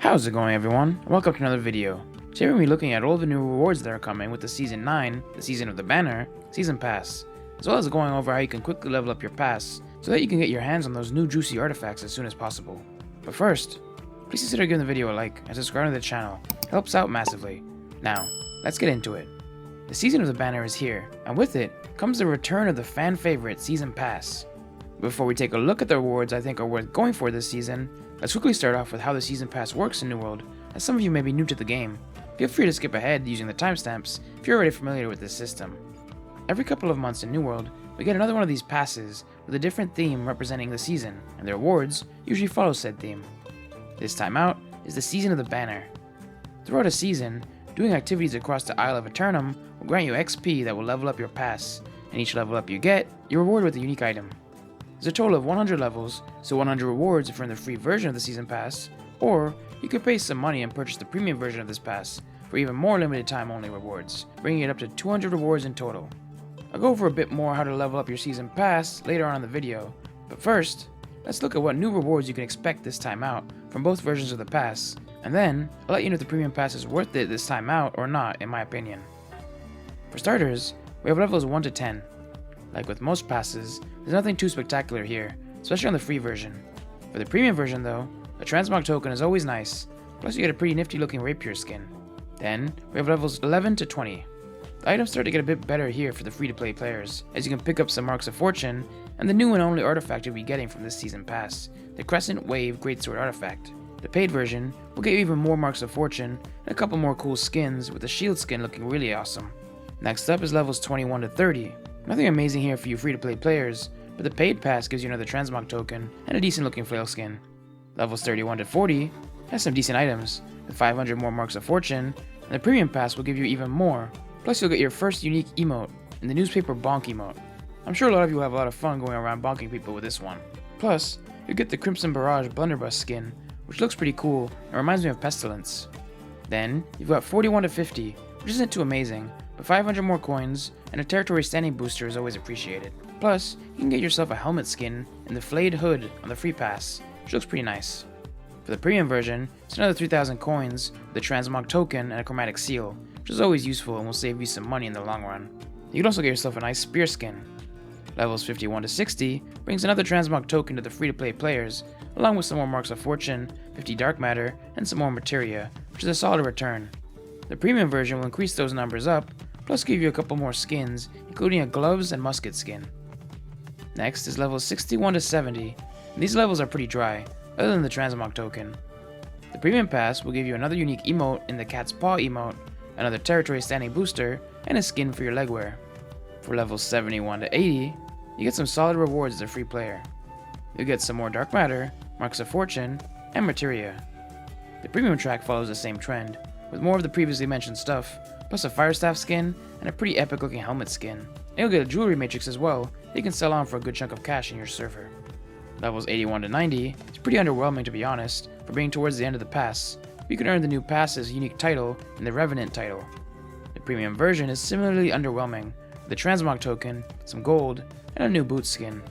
How's it going, everyone? Welcome to another video. Today we're going to be looking at all the new rewards that are coming with the Season 9, the Season of the Banner, Season Pass, as well as going over how you can quickly level up your pass so that you can get your hands on those new juicy artifacts as soon as possible. But first, please consider giving the video a like and subscribing to the channel. It helps out massively. Now, let's get into it. The Season of the Banner is here, and with it comes the return of the fan favorite Season Pass. Before we take a look at the rewards I think are worth going for this season, let's quickly start off with how the Season Pass works in New World, as some of you may be new to the game. Feel free to skip ahead using the timestamps if you're already familiar with this system. Every couple of months in New World, we get another one of these passes with a different theme representing the season, and the rewards usually follow said theme. This time out is the Season of the Banner. Throughout a season, doing activities across the Isle of Aeternum will grant you XP that will level up your pass, and each level up you get, you're rewarded with a unique item. There's a total of 100 levels, so 100 rewards if you're in the free version of the Season Pass, or you could pay some money and purchase the premium version of this pass for even more limited time only rewards, bringing it up to 200 rewards in total. I'll go over a bit more how to level up your Season Pass later on in the video, but first, let's look at what new rewards you can expect this time out from both versions of the pass, and then I'll let you know if the premium pass is worth it this time out or not in my opinion. For starters, we have levels 1 to 10. Like with most passes, there's nothing too spectacular here, especially on the free version. For the premium version though, a transmog token is always nice, plus you get a pretty nifty looking rapier skin. Then, we have levels 11 to 20. The items start to get a bit better here for the free to play players, as you can pick up some Marks of Fortune, and the new and only artifact you'll be getting from this season pass, the Crescent Wave Greatsword artifact. The paid version will get you even more Marks of Fortune, and a couple more cool skins, with the shield skin looking really awesome. Next up is levels 21 to 30. Nothing amazing here for you free-to-play players, but the paid pass gives you another transmog token and a decent-looking flail skin. Levels 31 to 40 has some decent items, with 500 more Marks of Fortune, and the premium pass will give you even more, plus you'll get your first unique emote in the newspaper bonk emote. I'm sure a lot of you will have a lot of fun going around bonking people with this one. Plus, you'll get the Crimson Barrage Blunderbuss skin, which looks pretty cool and reminds me of Pestilence. Then, you've got 41 to 50, which isn't too amazing, but 500 more coins and a territory standing booster is always appreciated. Plus, you can get yourself a helmet skin in the flayed hood on the free pass, which looks pretty nice. For the premium version, it's another 3,000 coins with a transmog token and a chromatic seal, which is always useful and will save you some money in the long run. You can also get yourself a nice spear skin. Levels 51 to 60 brings another transmog token to the free-to-play players, along with some more Marks of Fortune, 50 dark matter, and some more materia, which is a solid return. The premium version will increase those numbers up, plus give you a couple more skins, including a gloves and musket skin. Next is levels 61 to 70, and these levels are pretty dry, other than the transmog token. The premium pass will give you another unique emote in the cat's paw emote, another territory standing booster, and a skin for your legwear. For levels 71 to 80, you get some solid rewards as a free player. You'll get some more dark matter, Marks of Fortune, and materia. The premium track follows the same trend, with more of the previously mentioned stuff, plus a Firestaff skin and a pretty epic looking helmet skin. And you'll get a jewelry matrix as well that you can sell on for a good chunk of cash in your server. Levels 81 to 90 is pretty underwhelming to be honest, for being towards the end of the pass. You can earn the new pass's unique title and the Revenant title. The premium version is similarly underwhelming, with a transmog token, some gold, and a new boot skin.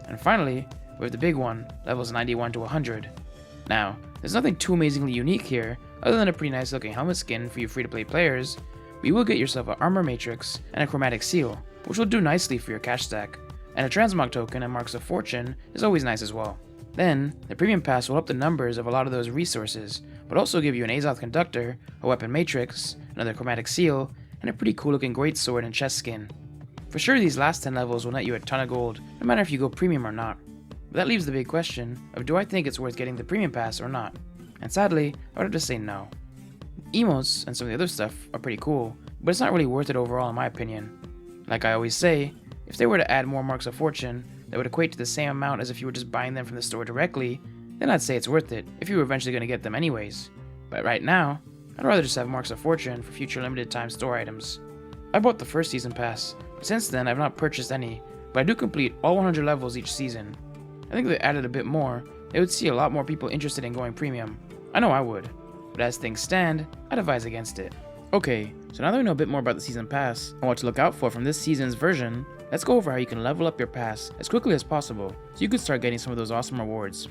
And finally, we have the big one, levels 91 to 100. Now, there's nothing too amazingly unique here, other than a pretty nice looking helmet skin for you free to play players, but you will get yourself an armor matrix and a chromatic seal, which will do nicely for your cash stack, and a transmog token and Marks of Fortune is always nice as well. Then, the premium pass will up the numbers of a lot of those resources, but also give you an Azoth conductor, a weapon matrix, another chromatic seal, and a pretty cool looking greatsword and chest skin. For sure these last 10 levels will net you a ton of gold, no matter if you go premium or not. But that leaves the big question of do I think it's worth getting the premium pass or not? And sadly, I would have to say no. Emotes and some of the other stuff are pretty cool, but it's not really worth it overall in my opinion. Like I always say, if they were to add more Marks of Fortune that would equate to the same amount as if you were just buying them from the store directly, then I'd say it's worth it if you were eventually going to get them anyways. But right now, I'd rather just have Marks of Fortune for future limited time store items. I bought the first season pass, but since then I've not purchased any, but I do complete all 100 levels each season. I think if they added a bit more, they would see a lot more people interested in going premium. I know I would, but as things stand, I'd advise against it. Okay, so now that we know a bit more about the season pass and what to look out for from this season's version, let's go over how you can level up your pass as quickly as possible so you can start getting some of those awesome rewards.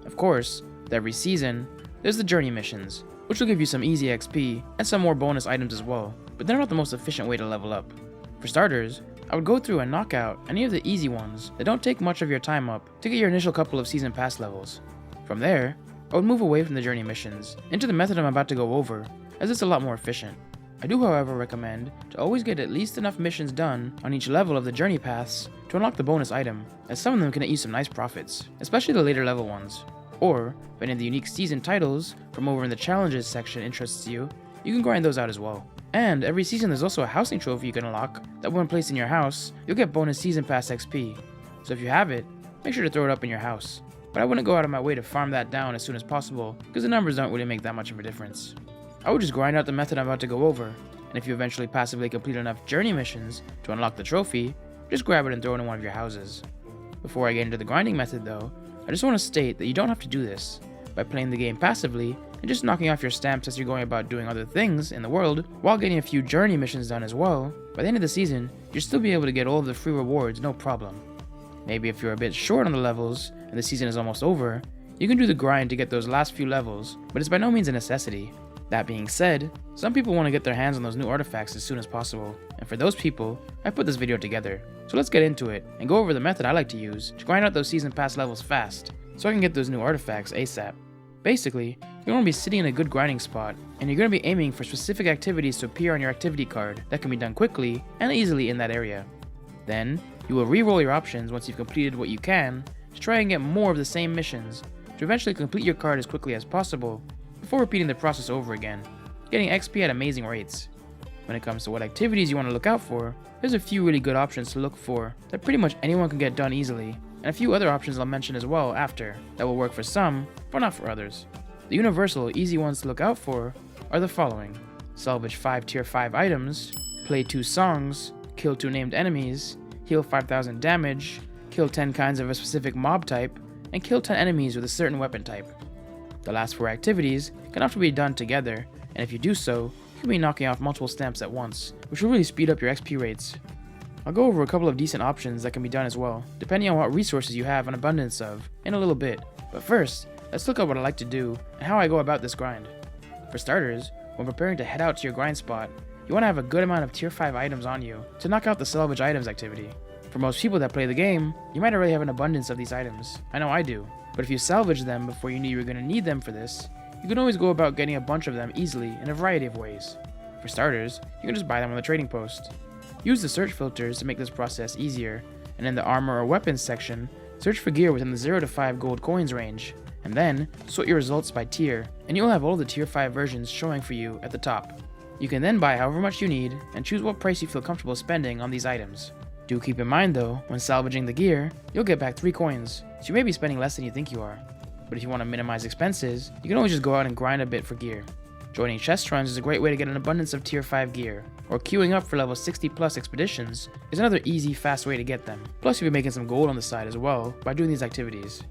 Of course, with every season, there's the journey missions, which will give you some easy XP and some more bonus items as well, but they're not the most efficient way to level up. For starters, I would go through and knock out any of the easy ones that don't take much of your time up to get your initial couple of season pass levels. From there, I would move away from the journey missions into the method I'm about to go over, as it's a lot more efficient. I do however recommend to always get at least enough missions done on each level of the journey paths to unlock the bonus item, as some of them can net you some nice profits, especially the later level ones. Or, if any of the unique season titles from over in the challenges section interests you, you can grind those out as well. And every season there's also a housing trophy you can unlock that when placed in your house, you'll get bonus season pass XP. So if you have it, make sure to throw it up in your house. But I wouldn't go out of my way to farm that down as soon as possible, because the numbers don't really make that much of a difference. I would just grind out the method I'm about to go over, and if you eventually passively complete enough journey missions to unlock the trophy, just grab it and throw it in one of your houses. Before I get into the grinding method though, I just want to state that you don't have to do this by playing the game passively and just knocking off your stamps as you're going about doing other things in the world while getting a few journey missions done as well. By the end of the season, you'll still be able to get all of the free rewards no problem. Maybe if you're a bit short on the levels and the season is almost over, you can do the grind to get those last few levels, but it's by no means a necessity. That being said, some people want to get their hands on those new artifacts as soon as possible, and for those people, I put this video together. So let's get into it and go over the method I like to use to grind out those season pass levels fast, so I can get those new artifacts ASAP. Basically, you're going to be sitting in a good grinding spot, and you're going to be aiming for specific activities to appear on your activity card that can be done quickly and easily in that area. Then, you will re-roll your options once you've completed what you can to try and get more of the same missions to eventually complete your card as quickly as possible before repeating the process over again, getting XP at amazing rates. When it comes to what activities you want to look out for, there's a few really good options to look for that pretty much anyone can get done easily, and a few other options I'll mention as well after that will work for some, but not for others. The universal, easy ones to look out for are the following: salvage 5 tier 5 items, play 2 songs, kill 2 named enemies, heal 5000 damage, kill 10 kinds of a specific mob type, and kill 10 enemies with a certain weapon type. The last 4 activities can often be done together, and if you do so, you can be knocking off multiple stamps at once, which will really speed up your XP rates. I'll go over a couple of decent options that can be done as well, depending on what resources you have an abundance of, in a little bit. But first, let's look at what I like to do and how I go about this grind. For starters, when preparing to head out to your grind spot, you want to have a good amount of tier 5 items on you to knock out the salvage items activity. For most people that play the game, you might already have an abundance of these items. I know I do. But if you salvage them before you knew you were going to need them for this, you can always go about getting a bunch of them easily in a variety of ways. For starters, you can just buy them on the trading post. Use the search filters to make this process easier, and in the armor or weapons section, search for gear within the 0 to 5 gold coins range, and then sort your results by tier, and you'll have all the tier 5 versions showing for you at the top. You can then buy however much you need and choose what price you feel comfortable spending on these items. Do keep in mind though, when salvaging the gear, you'll get back 3 coins, so you may be spending less than you think you are. But if you want to minimize expenses, you can always just go out and grind a bit for gear. Joining chest runs is a great way to get an abundance of tier 5 gear, or queuing up for level 60 plus expeditions is another easy, fast way to get them. Plus you'll be making some gold on the side as well by doing these activities.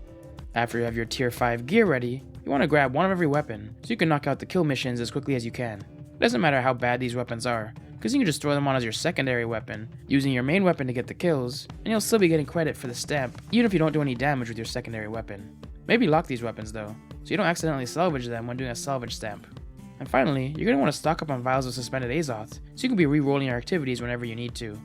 After you have your tier 5 gear ready, you want to grab one of every weapon, so you can knock out the kill missions as quickly as you can. It doesn't matter how bad these weapons are, because you can just throw them on as your secondary weapon, using your main weapon to get the kills, and you'll still be getting credit for the stamp, even if you don't do any damage with your secondary weapon. Maybe lock these weapons though, so you don't accidentally salvage them when doing a salvage stamp. And finally, you're going to want to stock up on vials of suspended Azoth, so you can be re-rolling your activities whenever you need to.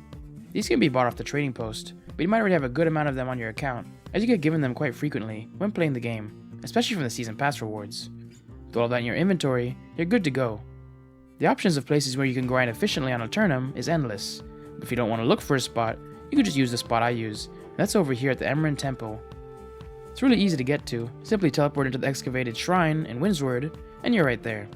These can be bought off the trading post, but you might already have a good amount of them on your account, as you get given them quite frequently when playing the game, especially from the season pass rewards. With all that in your inventory, you're good to go. The options of places where you can grind efficiently on Aeternum is endless, but if you don't want to look for a spot, you can just use the spot I use, and that's over here at the Emerald Temple. It's really easy to get to, simply teleport into the excavated shrine in Windsward, and you're right there.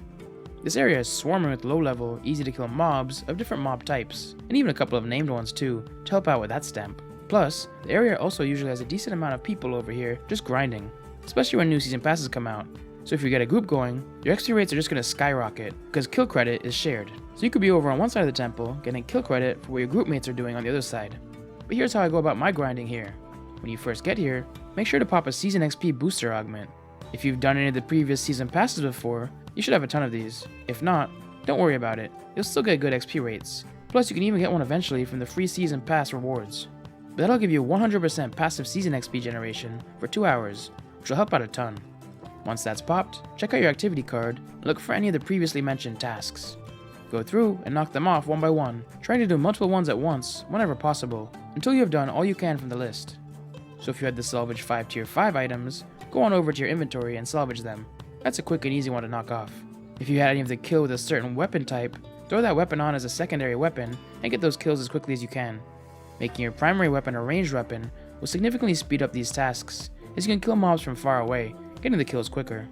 This area is swarming with low-level, easy-to-kill mobs of different mob types, and even a couple of named ones too, to help out with that stamp. Plus, the area also usually has a decent amount of people over here just grinding, especially when new season passes come out. So if you get a group going, your XP rates are just going to skyrocket, because kill credit is shared. So you could be over on one side of the temple, getting kill credit for what your group mates are doing on the other side. But here's how I go about my grinding here. When you first get here, make sure to pop a season XP booster augment. If you've done any of the previous season passes before, you should have a ton of these. If not, don't worry about it, you'll still get good XP rates. Plus you can even get one eventually from the free season pass rewards. But that'll give you 100% passive season XP generation for 2 hours, which will help out a ton. Once that's popped, check out your activity card and look for any of the previously mentioned tasks. Go through and knock them off one by one, trying to do multiple ones at once whenever possible, until you have done all you can from the list. So if you had to salvage 5 tier 5 items, go on over to your inventory and salvage them. That's a quick and easy one to knock off. If you had any of the kill with a certain weapon type, throw that weapon on as a secondary weapon and get those kills as quickly as you can. Making your primary weapon a ranged weapon will significantly speed up these tasks, as you can kill mobs from far away, getting the kills quicker.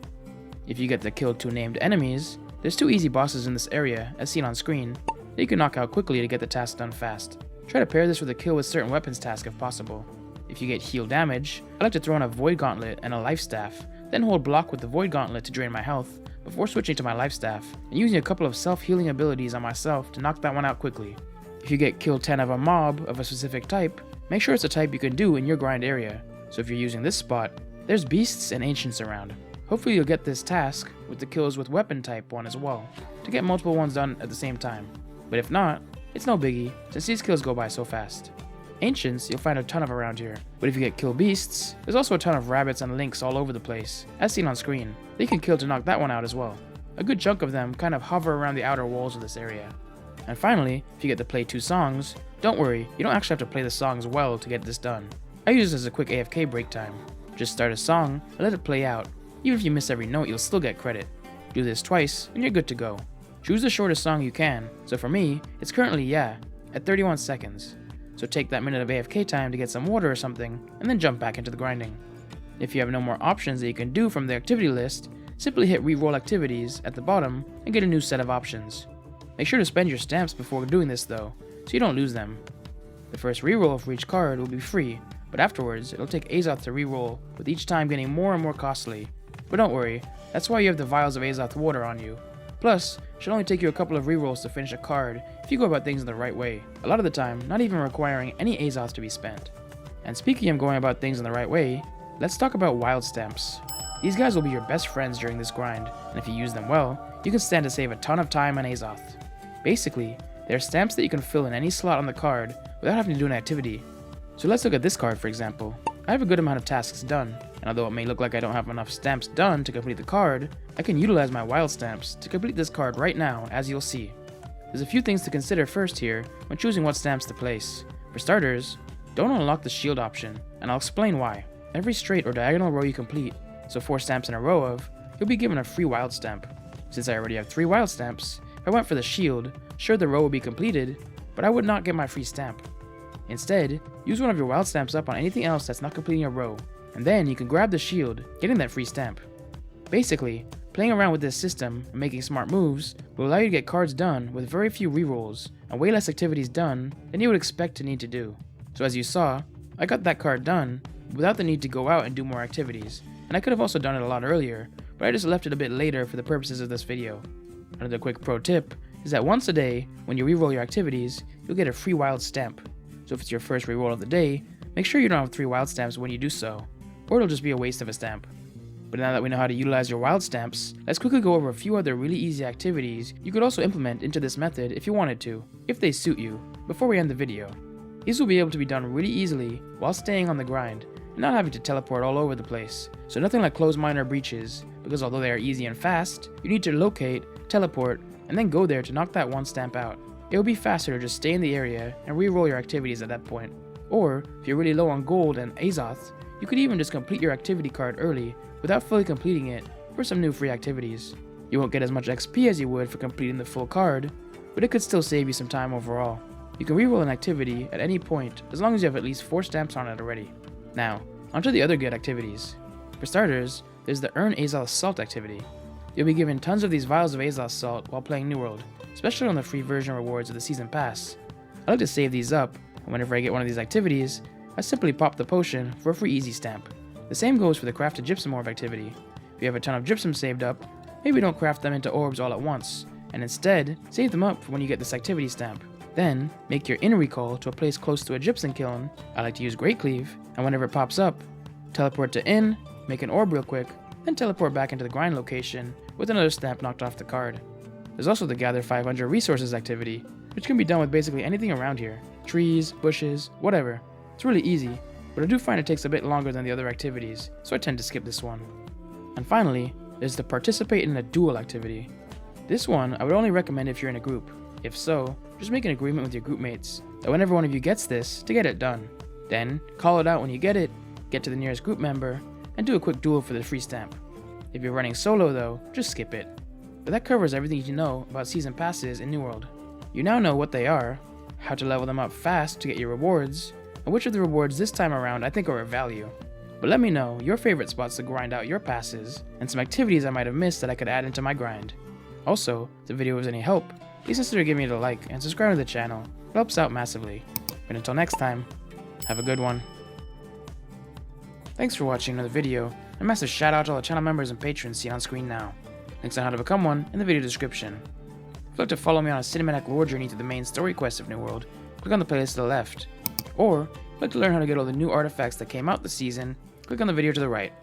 If you get to kill 2 named enemies, there's 2 easy bosses in this area, as seen on screen, that you can knock out quickly to get the task done fast. Try to pair this with a kill with certain weapons task if possible. If you get heal damage, I like to throw in a Void Gauntlet and a Life Staff, then hold block with the Void Gauntlet to drain my health, before switching to my Life Staff, and using a couple of self-healing abilities on myself to knock that one out quickly. If you get kill 10 of a mob of a specific type, make sure it's a type you can do in your grind area. So if you're using this spot, there's beasts and ancients around. Hopefully you'll get this task with the kills with weapon type one as well, to get multiple ones done at the same time. But if not, it's no biggie, since these kills go by so fast. Ancients, you'll find a ton of around here, but if you get kill beasts, there's also a ton of rabbits and lynx all over the place, as seen on screen. They can kill to knock that one out as well. A good chunk of them kind of hover around the outer walls of this area. And finally, if you get to play 2 songs, don't worry, you don't actually have to play the songs well to get this done. I use this as a quick AFK break time. Just start a song and let it play out. Even if you miss every note, you'll still get credit. Do this twice and you're good to go. Choose the shortest song you can, so for me, it's currently Yeah, at 31 seconds. So take that minute of AFK time to get some water or something, and then jump back into the grinding. If you have no more options that you can do from the activity list, simply hit reroll activities at the bottom and get a new set of options. Make sure to spend your stamps before doing this though, so you don't lose them. The first reroll for each card will be free, but afterwards it'll take Azoth to reroll, with each time getting more and more costly. But don't worry, that's why you have the vials of Azoth water on you. Plus, it should only take you a couple of rerolls to finish a card if you go about things in the right way, a lot of the time not even requiring any Azoth to be spent. And speaking of going about things in the right way, let's talk about wild stamps. These guys will be your best friends during this grind, and if you use them well, you can stand to save a ton of time on Azoth. Basically, they're stamps that you can fill in any slot on the card without having to do an activity. So let's look at this card for example. I have a good amount of tasks done, and although it may look like I don't have enough stamps done to complete the card, I can utilize my wild stamps to complete this card right now, as you'll see. There's a few things to consider first here when choosing what stamps to place. For starters, don't unlock the shield option, and I'll explain why. Every straight or diagonal row you complete, so 4 stamps in a row of, you'll be given a free wild stamp. Since I already have 3 wild stamps, if I went for the shield, sure the row would be completed, but I would not get my free stamp. Instead, use one of your wild stamps up on anything else that's not completing a row, and then you can grab the shield, getting that free stamp. Basically, playing around with this system and making smart moves will allow you to get cards done with very few rerolls, and way less activities done than you would expect to need to do. So as you saw, I got that card done without the need to go out and do more activities, and I could have also done it a lot earlier, but I just left it a bit later for the purposes of this video. Another quick pro tip is that once a day, when you reroll your activities, you'll get a free wild stamp. So if it's your first reroll of the day, make sure you don't have 3 wild stamps when you do so, or it'll just be a waste of a stamp. But now that we know how to utilize your wild stamps, let's quickly go over a few other really easy activities you could also implement into this method if you wanted to, if they suit you, before we end the video. These will be able to be done really easily while staying on the grind, and not having to teleport all over the place, so nothing like closed mine or breaches, because although they are easy and fast, you need to locate, teleport, and then go there to knock that one stamp out. It will be faster to just stay in the area and re-roll your activities at that point. Or, if you're really low on gold and Azoth, you could even just complete your activity card early without fully completing it for some new free activities. You won't get as much XP as you would for completing the full card, but it could still save you some time overall. You can re-roll an activity at any point as long as you have at least 4 stamps on it already. Now, onto the other good activities. For starters, there's the Earn Azoth Salt activity. You'll be given tons of these vials of Azoth Salt while playing New World, especially on the free version rewards of the Season Pass. I like to save these up, and whenever I get one of these activities, I simply pop the potion for a free easy stamp. The same goes for the Crafted Gypsum Orb activity. If you have a ton of gypsum saved up, maybe don't craft them into orbs all at once, and instead, save them up for when you get this activity stamp. Then, make your in recall to a place close to a gypsum kiln. I like to use Great Cleave, and whenever it pops up, teleport to in, make an orb real quick, then teleport back into the grind location with another stamp knocked off the card. There's also the Gather 500 Resources activity, which can be done with basically anything around here. Trees, bushes, whatever. It's really easy, but I do find it takes a bit longer than the other activities, so I tend to skip this one. And finally, there's to participate in a duel activity. This one I would only recommend if you're in a group. If so, just make an agreement with your group mates that whenever one of you gets this, to get it done. Then, call it out when you get it, get to the nearest group member, and do a quick duel for the free stamp. If you're running solo though, just skip it. But that covers everything you need to know about season passes in New World. You now know what they are, how to level them up fast to get your rewards, and which of the rewards this time around I think are of value. But let me know your favorite spots to grind out your passes, and some activities I might have missed that I could add into my grind. Also, if the video was any help, please consider giving it a like and subscribe to the channel. It helps out massively. But until next time, have a good one. Thanks for watching another video, and massive shout out to all the channel members and patrons seen on screen now. Links on how to become one in the video description. If you'd like to follow me on a cinematic lore journey to the main story quest of New World, click on the playlist to the left. Or, if you'd like to learn how to get all the new artifacts that came out this season, click on the video to the right.